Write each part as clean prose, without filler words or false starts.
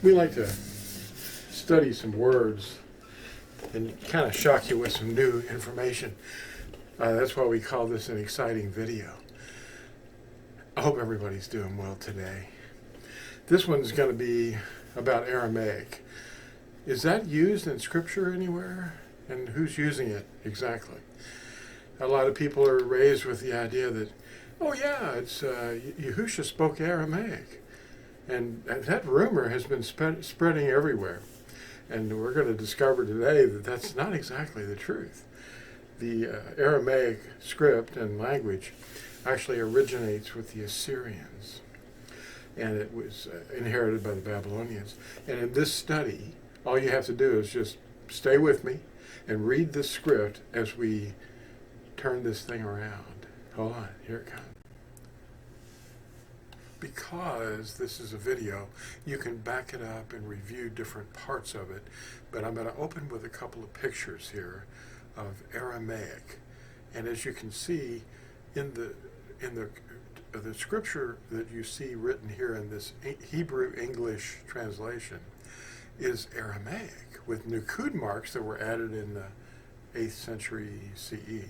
We like to study some words and kind of shock you with some new information. That's why we call this an exciting video. I hope everybody's doing well today. This one's going to be about Aramaic. Is that used in Scripture anywhere? And who's using it exactly? A lot of people are raised with the idea that, oh yeah, it's Yahusha spoke Aramaic. And that rumor has been spreading everywhere. And we're going to discover today that that's not exactly the truth. The Aramaic script and language actually originates with the Assyrians. And it was inherited by the Babylonians. And in this study, all you have to do is just stay with me and read the script as we turn this thing around. Hold on, here it comes. Because this is a video, you can back it up and review different parts of it. But I'm going to open with a couple of pictures here of Aramaic. And as you can see, in the scripture that you see written here in this Hebrew-English translation is Aramaic, with Nukud marks that were added in the 8th century CE.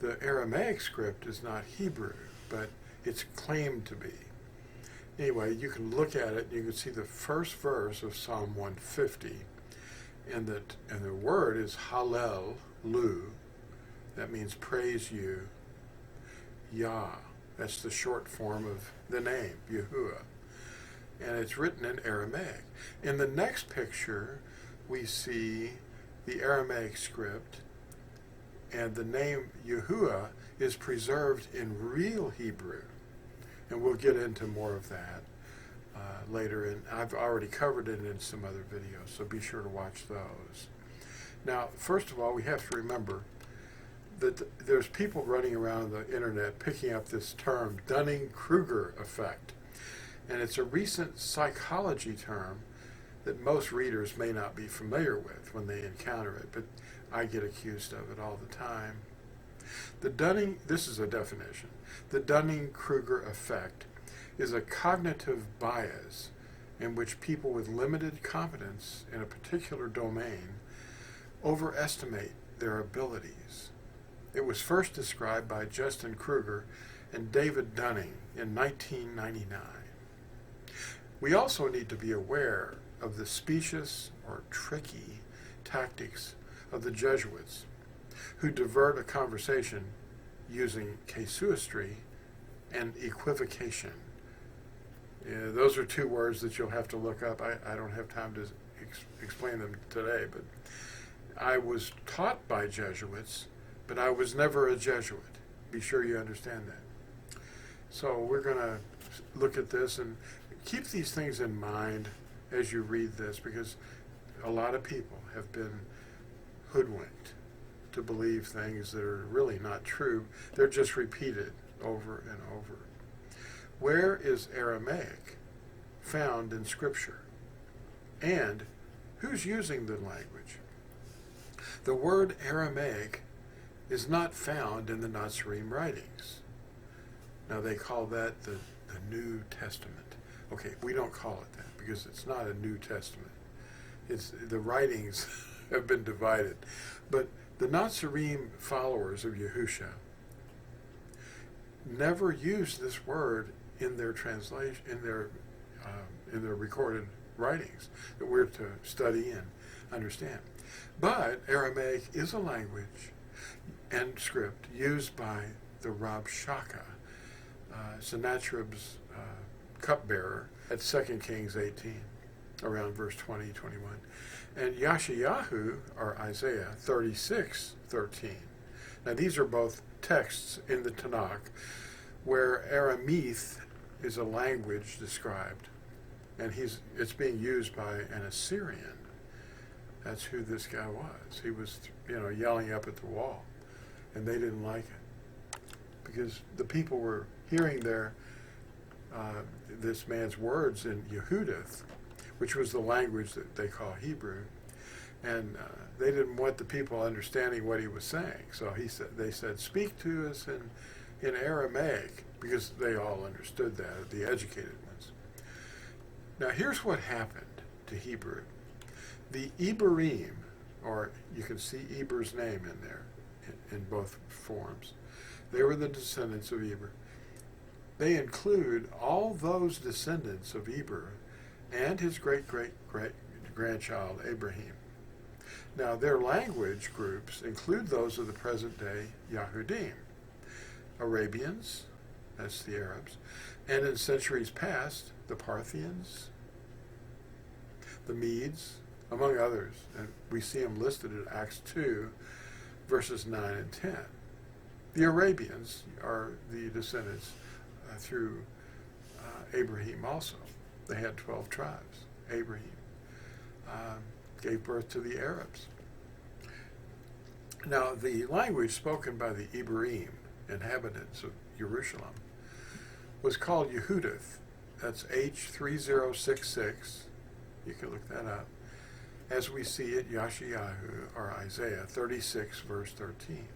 The Aramaic script is not Hebrew, but it's claimed to be. Anyway, you can look at it and you can see the first verse of Psalm 150, and the word is Hallel, Lew. That means praise you, Yah. That's the short form of the name, Yahuwah. And it's written in Aramaic. In the next picture, we see the Aramaic script, and the name Yahuwah is preserved in real Hebrew. And we'll get into more of that later. And I've already covered it in some other videos, so be sure to watch those. Now, first of all, we have to remember that there's people running around the internet picking up this term, Dunning-Kruger effect. And it's a recent psychology term that most readers may not be familiar with when they encounter it, but I get accused of it all the time. This is a definition. The Dunning-Kruger effect is a cognitive bias in which people with limited competence in a particular domain overestimate their abilities. It was first described by Justin Kruger and David Dunning in 1999. We also need to be aware of the specious or tricky tactics of the Jesuits, who divert a conversation using casuistry and equivocation. Those are two words that you'll have to look up. I don't have time to explain them today, but I was taught by Jesuits, but I was never a Jesuit. Be sure you understand that. So we're going to look at this and keep these things in mind as you read this, because a lot of people have been hoodwinked to believe things that are really not true. They're just repeated over and over. Where is Aramaic found in Scripture? And who's using the language? The word Aramaic is not found in the Natsarim writings. Now they call that the New Testament. Okay, we don't call it that because it's not a New Testament. It's the writings have been divided. But the Natsarim followers of Yahusha never used this word in their translation, in their recorded writings that we're to study and understand. But Aramaic is a language and script used by the Rab Shaka, Sennacherib's cupbearer, at 2 Kings 18, around verse 20, 21. And Yashayahu, or Isaiah 36:13. Now these are both texts in the Tanakh where Aramith is a language described, and it's being used by an Assyrian. That's who this guy was. He was, yelling up at the wall, and they didn't like it because the people were hearing this man's words in Yehudith, which was the language that they call Hebrew, and they didn't want the people understanding what he was saying. So they said, "Speak to us in Aramaic," because they all understood that, the educated ones. Now here's what happened to Hebrew. The Iberim, or you can see Eber's name in there in both forms. They were the descendants of Eber. They include all those descendants of Eber and his great-great-great-grandchild Abraham. Now their language groups include those of the present-day Yahudim, Arabians, that's the Arabs, and in centuries past, the Parthians, the Medes, among others. And we see them listed in Acts 2, verses 9 and 10. The Arabians are the descendants through Abraham also. They had 12 tribes. Abraham gave birth to the Arabs. Now, the language spoken by the Iberim, inhabitants of Jerusalem, was called Yehudith. That's H3066. You can look that up. As we see it, Yashayahu, or Isaiah 36, verse 13.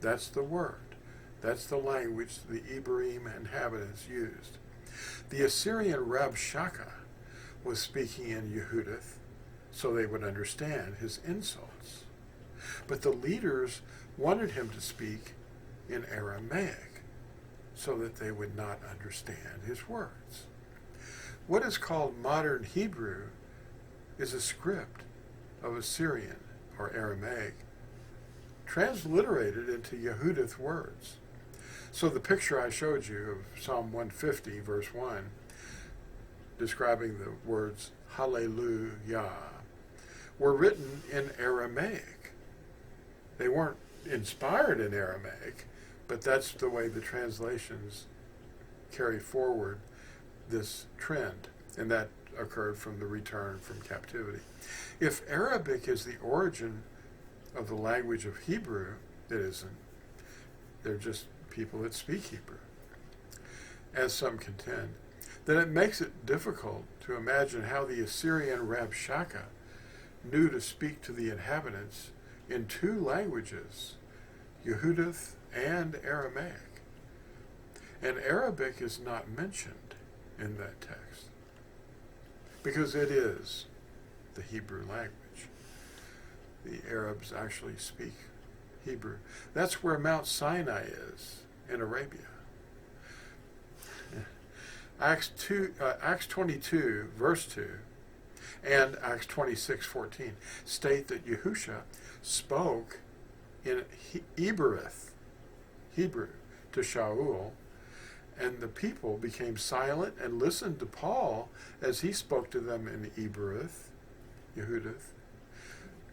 That's the word. That's the language the Iberim inhabitants used. The Assyrian Rabshakeh was speaking in Yehudith, so they would understand his insults. But the leaders wanted him to speak in Aramaic, so that they would not understand his words. What is called modern Hebrew is a script of Assyrian or Aramaic, transliterated into Yehudith words. So the picture I showed you of Psalm 150, verse 1, describing the words Hallelujah, were written in Aramaic. They weren't inspired in Aramaic, but that's the way the translations carry forward this trend, and that occurred from the return from captivity. If Arabic is the origin of the language of Hebrew, it isn't. They're just people that speak Hebrew, as some contend. Then it makes it difficult to imagine how the Assyrian Rabshakeh knew to speak to the inhabitants in two languages, Yehudith and Aramaic. And Arabic is not mentioned in that text, because it is the Hebrew language. The Arabs actually speak Hebrew. That's where Mount Sinai is in Arabia. Acts 22, verse 2, and Acts 26:14 state that Yahusha spoke in Ebereth, Hebrew, to Shaul, and the people became silent and listened to Paul as he spoke to them in Ebereth, Yehudith.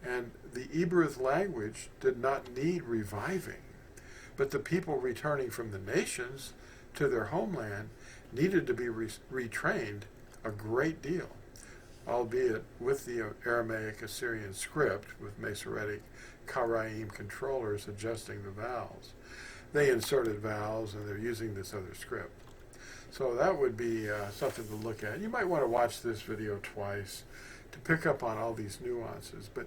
And the Ebereth language did not need reviving, but the people returning from the nations to their homeland needed to be retrained a great deal, albeit with the Aramaic Assyrian script with Masoretic Karaim controllers adjusting the vowels. They inserted vowels, and they're using this other script. So that would be something to look at. You might want to watch this video twice to pick up on all these nuances, but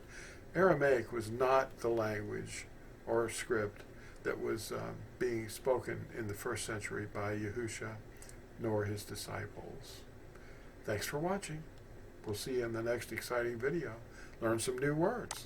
Aramaic was not the language or script that was being spoken in the first century by Yahusha nor his disciples. Thanks for watching. We'll see you in the next exciting video. Learn some new words.